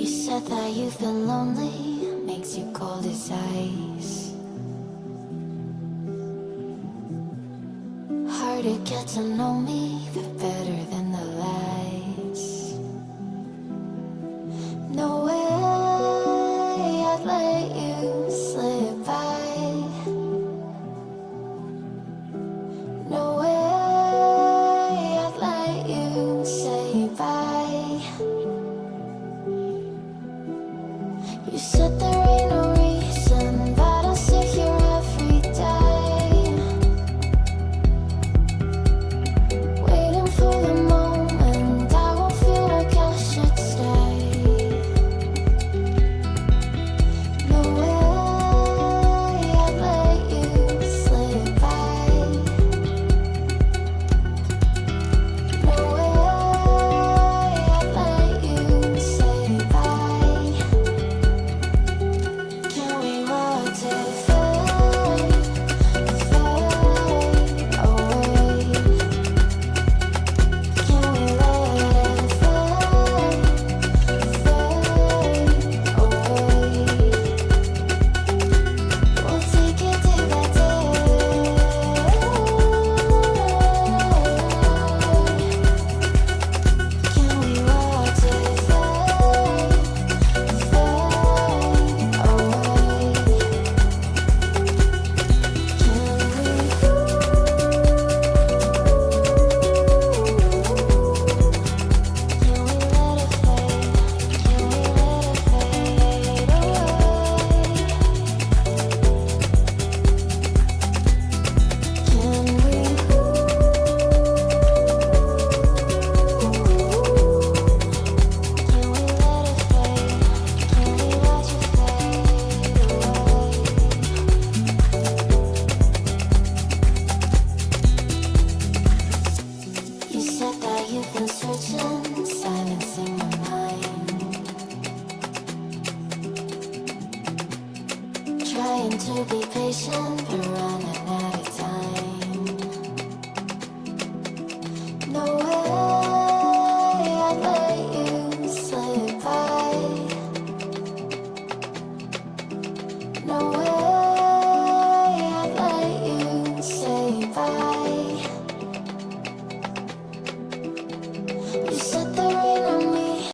said that you've been lonely, makes you cold as ice. Hard to get to know me, but better than the lies. No way I'd let you slip by. No way I'd let you say bye. You said there ain't no reason, but I'll sit here every day, waiting for the moment I won't feel like I should stay. No way I'd let you slip by. No way I'd let you say bye. Can we watch it fade, fade away? Can we let it fade, fade away? We'll take it day by day. Can we watch it fade, fade away? You said that you've been searching, silencing my mind, trying to be patient, but running out of time. No way I'd let you slip by. No way